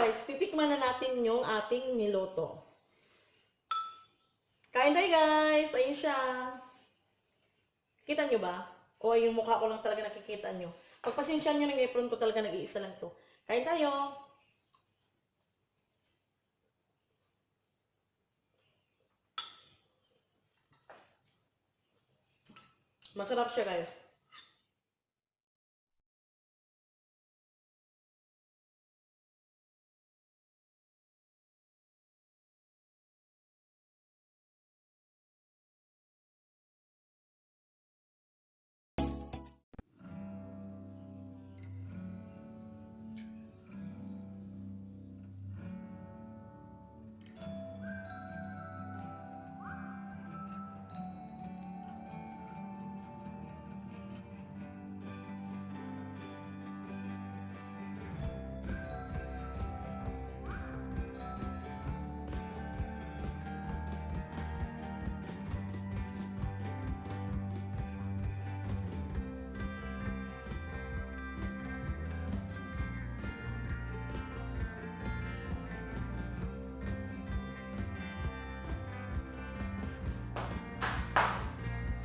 guys, titikman na natin yung ating niluto. Kain tayo guys! Ayun siya. Kita nyo ba? O yung mukha ko lang talaga nakikita nyo. Pagpasensyahan nyo ng apron ko talaga nag-iisa lang to. Kain tayo! Masarap siya guys.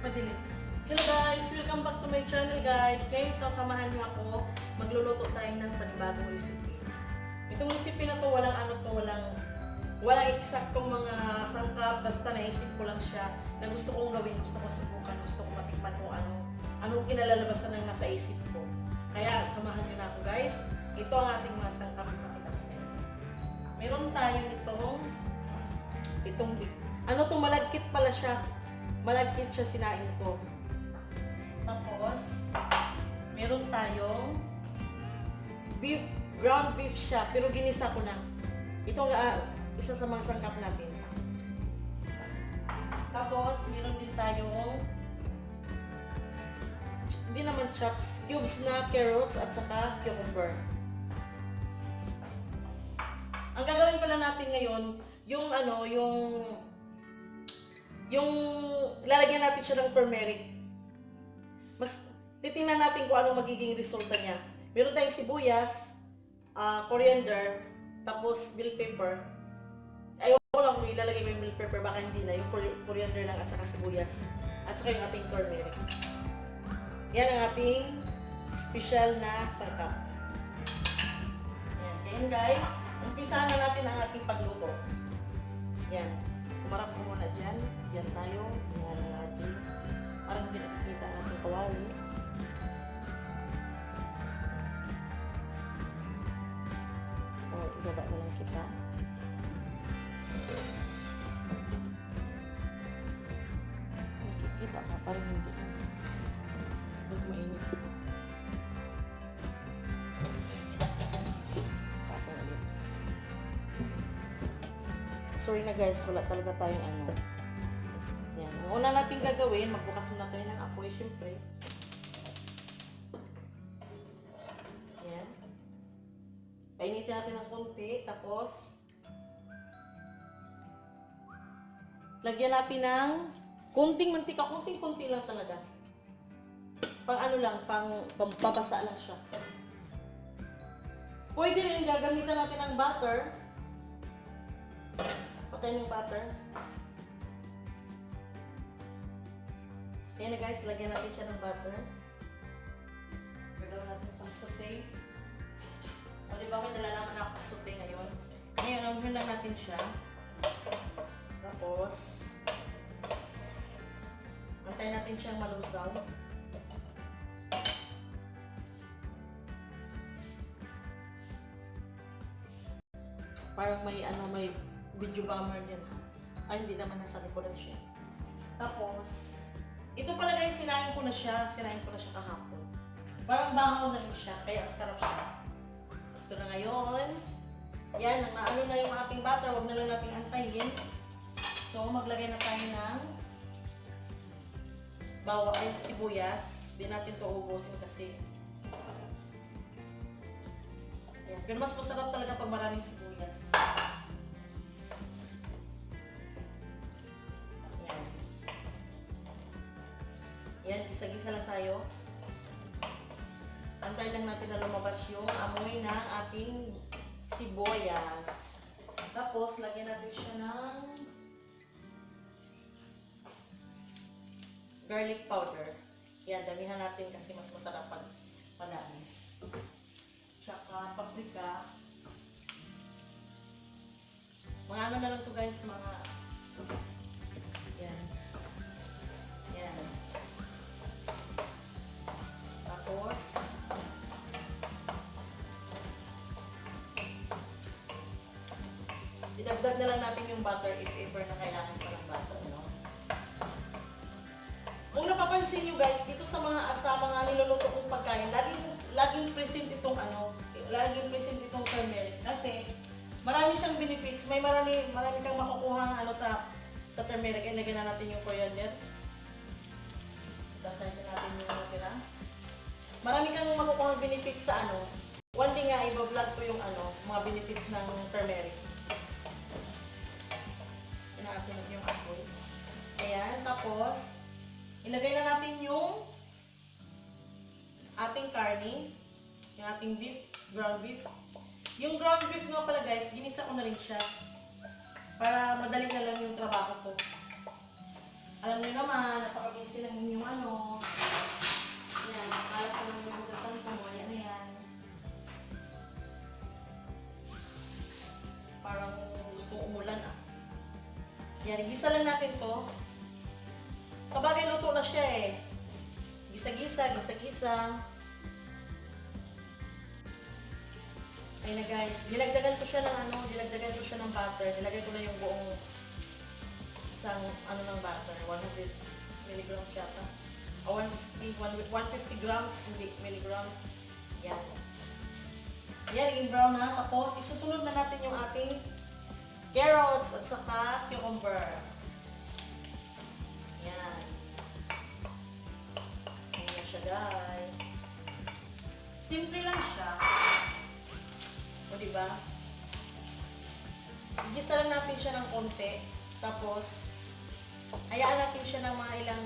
Madilim. Hello guys! Welcome back to my channel guys. Ngayon sasamahan niyo ako. Magluluto tayo ng panibagong recipe. Itong recipe na to walang walang eksaktong mga sangkap. Basta naisip ko lang siya na gusto kong gawin, gusto kong subukan, gusto kong matikman kung anong kinalalabasan ng nasa isip ko. Kaya samahan niyo na ako guys. Ito ang ating mga sangkap. Ipakita ko sa inyo. Meron tayo itong malagkit pala siya. Malagkit siya, sinain ko. Tapos, meron tayong beef, ground beef siya, pero ginisa ko na. Ito ang isa sa mga sangkap natin. Tapos, meron din tayong hindi naman chops, cubes na carrots at saka cucumber. Ang gagawin pala natin ngayon, yung lalagyan natin siya ng turmeric. Mas titingnan natin kung anong magiging resulta niya. Meron tayong sibuyas, coriander, tapos bell pepper. Ayaw ko lang kung ilalagay ko yung bell pepper, baka hindi na. Yung coriander lang at saka sibuyas. At saka yung ating turmeric. Yan ang ating special na sangkap. Yan. Kaya guys, umpisahan na natin ang ating pagluto. Yan. Kumarap ko muna dyan. Yan tayo. Yan ang ating, parang hindi nakikita ang ating kawali. O, ibaba na lang kita. Nakikita ka, parang hindi. Huwag mainit. Tapos ulit. Sorry na guys, wala talaga tayong ano. Yan. Ang una natin gagawin, magbukas muna tayo ng apoy, syempre. Yan. Painitin natin ng konti, tapos lagyan natin ng kunting mantika, kunting-kunti lang talaga. Pang ano lang, pampabasa lang siya. Pwede rin gagamitan natin ng butter. Patayin yung butter. Ayan na guys, lagyan natin siya ng butter. Gagawin natin pang saute. O diba may nalalaman na ako pang saute ngayon. Ngayon, anuhin lang natin siya. Tapos, antayin natin siyang malusaw. Parang may video bomber din ha. Ay, hindi naman nasa likodan siya. Tapos, ito pala guys, sinain ko na siya kahapon. Parang bahaw na rin siya, kaya sarap siya. Ito na ngayon. Yan, naano na yung ating butter, huwag na lang natin antayin. So, maglagay na tayo ng sibuyas. Di natin ito ubusin kasi. Yan. Pero mas masarap talaga pag maraming sibuyas. Yan, gisa-gisa lang tayo. Antay lang natin na lumabas yung amoy ng ating sibuyas. Tapos, lagyan natin siya ng garlic powder. Yan, damihan natin kasi mas masarap pag madami. Tsaka paprika. Mga ano na lang to guys, mga yan. Yan. Tapos, idagdag na lang natin yung butter if ever na kailangan pa ng butter, no? Kung napapansin nyo guys, dito sa mga niluluto kong pagkain, laging present itong laging present itong turmeric kasi marami siyang benefits. Marami kang makukuha sa turmeric. Ay, lagyan na natin yung coriander. Tasayin natin yung natira. Marami kang makukuha benefits sa one day nga, i-vlog ko yung mga benefits ng turmeric. Natin yung apoy. Ayan, tapos ilagay na natin yung ating karne, yung ating beef, ground beef. Yung ground beef nga pala guys, ginisa ko na rin siya para madali na lang yung trabaho ko. Alam niyo naman, napaka-busy lang yung yan, nakalat ko lang yung dasan ko, ayan na yan. Parang gusto umulan Yan, gisa lang natin to. Sabagay, luto na siya eh. Gisa-gisa, gisa-gisa. Ayun na guys, dilagdagan ko siya ng butter. Nilagay ko na yung buong isang ng butter. 100 milligrams yata. O 150 grams, milligrams. Yan. Yan, naging brown na. Tapos, isusunod na natin yung ating carrots at saka cucumber. Yan. Ayan siya guys. Simple lang siya. O diba? Igisa lang natin siya ng konti. Tapos, hayaan natin siya ng mga ilang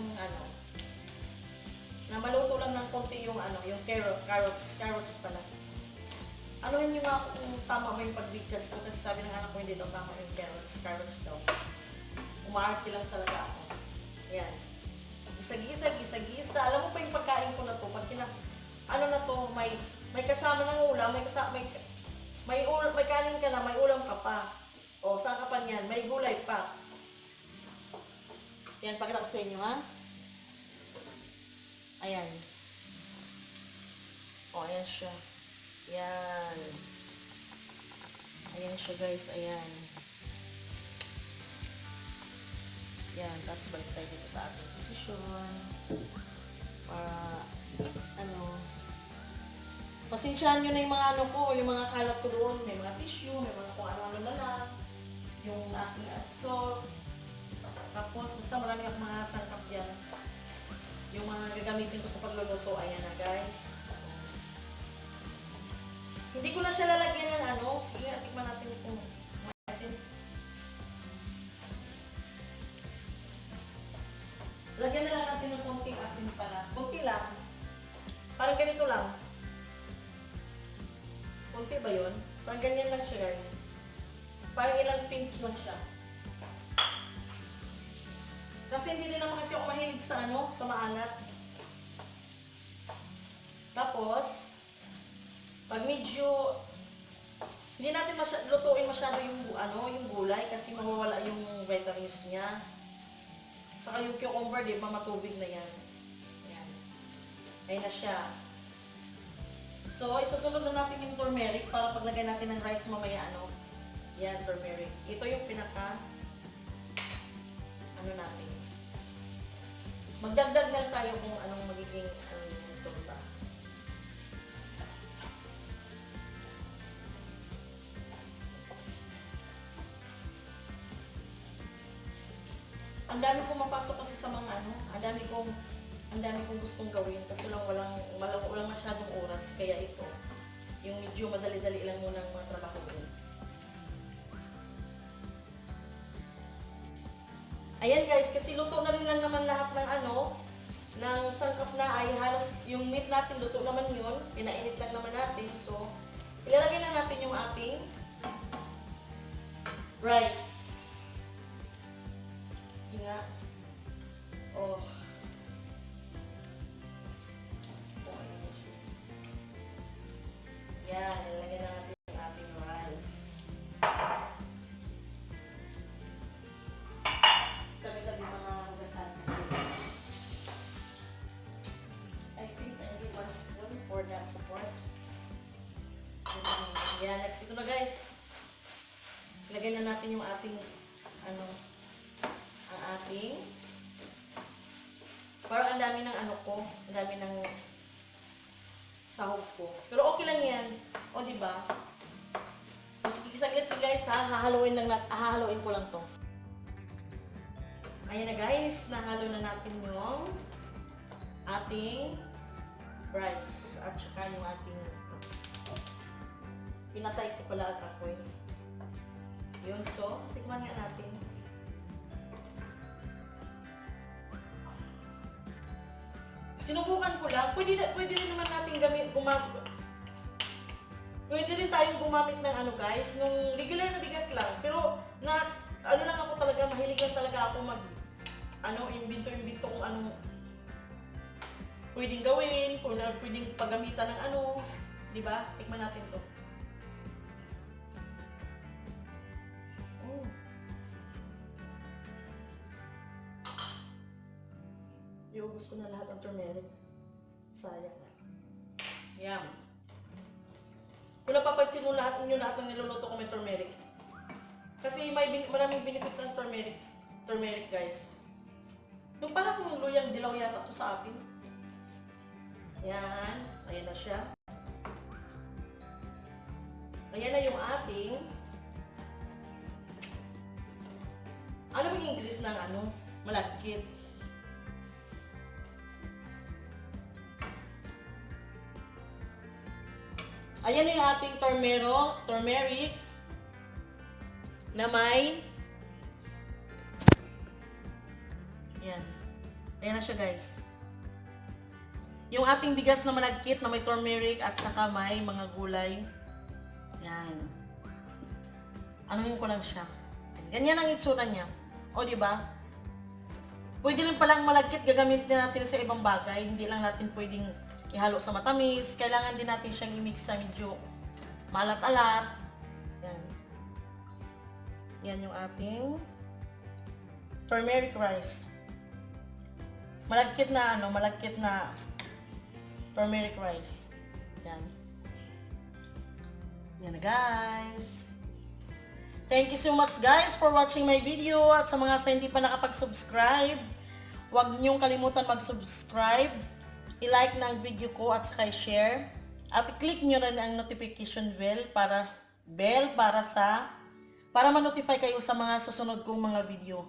na maluto lang ng konti yung yung carrots pala. Anuhin niyo nga kung tama mo yung pagbigkas ko kasi sabi ng anak ko hindi daw tama yung carrots daw. Umaarte lang talaga ako. Ayan. Gisa-gisa. Alam mo pa yung pagkain ko na to, pag na to, may kasama ng ulam, may kanin ka na, may ulam ka pa. O, saan ka pa niyan? May gulay pa. Yan, pakita ko sa inyo ha. Ayan. O, ayan siya. Ayan. Ayan siya guys, ayan. Yan, tapos balik tayo dito sa ating posisyon. Para, pasensyahan nyo na yung mga yung mga kalat ko doon. May mga tissue, may mga kung ano-ano na lang. Yung ating salt. Tapos, basta marami akong mga sangkap dyan. Yung mga gagamitin ko sa pagluluto, ayan na guys. Hindi ko na siya lalagyan ng sige nga, tikman natin itong asin. Lagyan na lang natin ng konting asin pala. Konti lang. Parang ganito lang. Konti ba yun? Parang ganyan lang siya guys. Parang ilang pinch lang siya. Kasi hindi din naman kasi ako mahilig sa sa maalat. Tapos, pag medyo hindi natin lutuin masyado yung gulay kasi mawawala yung vitamins niya. Saka yung cucumber, di ba, matubig na yan. Ayan. Ayan na siya. So, isusunod na natin yung turmeric para paglagay natin ng rice mamaya, yan, turmeric. Ito yung pinaka, natin. Magdagdag na tayo kung anong magiging, resulta. Ang dami kong mapasok kasi sa mga ang dami kong gustong gawin kasi walang masyadong oras, kaya ito yung medyo madali-dali lang muna ang mga trabaho ko. Ayan guys, kasi luto na rin lang naman lahat ng sangkap na ay halos yung meat natin luto naman yun, pinainit lang naman natin. So, ilalagay na natin yung ating rice. Sige nga. Oh. Yan, nilagyan na natin yung ating rice. Tabi-tabi mga gasan. I think I need 1 spoon for the support. Yan, ito na guys. Lagyan na natin yung ating, ang ating, parang ang dami ng ang dami ng sahog ko. Pero okay lang yan. O, diba? Mas saglit guys ha, hahaluin ko lang to. Ayan na guys, nahalo na natin yung ating rice at saka yung ating pinatay ko pala at apoy. Yun, so, tikman nga natin. Sinubukan ko lang, pwede rin naman natin pwede rin tayong gumamit ng guys, nung regular na bigas lang, pero lang ako talaga, mahilig lang talaga ako imbento kung anong pwedeng gawin, kung pwedeng paggamitan ng di ba? Tikman natin to. Iubos ko na lahat ng turmeric. Sayang na. Yan. Kung napapansin mo lahat ng niluluto ko may turmeric. Kasi maraming benefits ang turmeric guys. Yung parang luyang dilaw yata to sa akin. Yan. Ayan na siya. Ayan na yung ating ano yung English ng malagkit. Ayan yung ating turmeric na may yan. Ayan na siya guys. Yung ating bigas na malagkit na may turmeric at saka may mga gulay. Yan. Anuhin ko lang siya. Ganyan ang itsura niya. O diba? Pwede rin palang malagkit gagamitin natin sa ibang bagay. Hindi lang natin pwedeng ihalo sa matamis. Kailangan din natin siyang i-mix sa medyo malat-alat. Yan. Yan yung ating turmeric rice. Malagkit na turmeric rice. Yan. Yan na guys. Thank you so much guys for watching my video. At sa mga sa hindi pa nakapag-subscribe, huwag niyong kalimutan mag-subscribe. I-like na ang video ko at saka i-share. At i-click nyo rin ang notification bell para ma-notify kayo sa mga susunod kong mga video.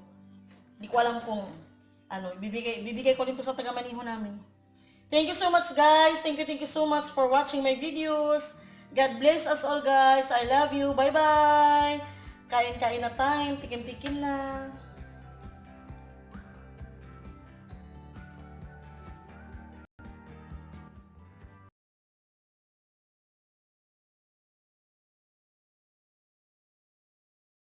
Hindi ko alam kung ibibigay ko rin to sa taga-Maniho namin. Thank you so much guys. Thank you so much for watching my videos. God bless us all guys. I love you. Bye-bye. Kain-kain na time. Tikim-tikim na.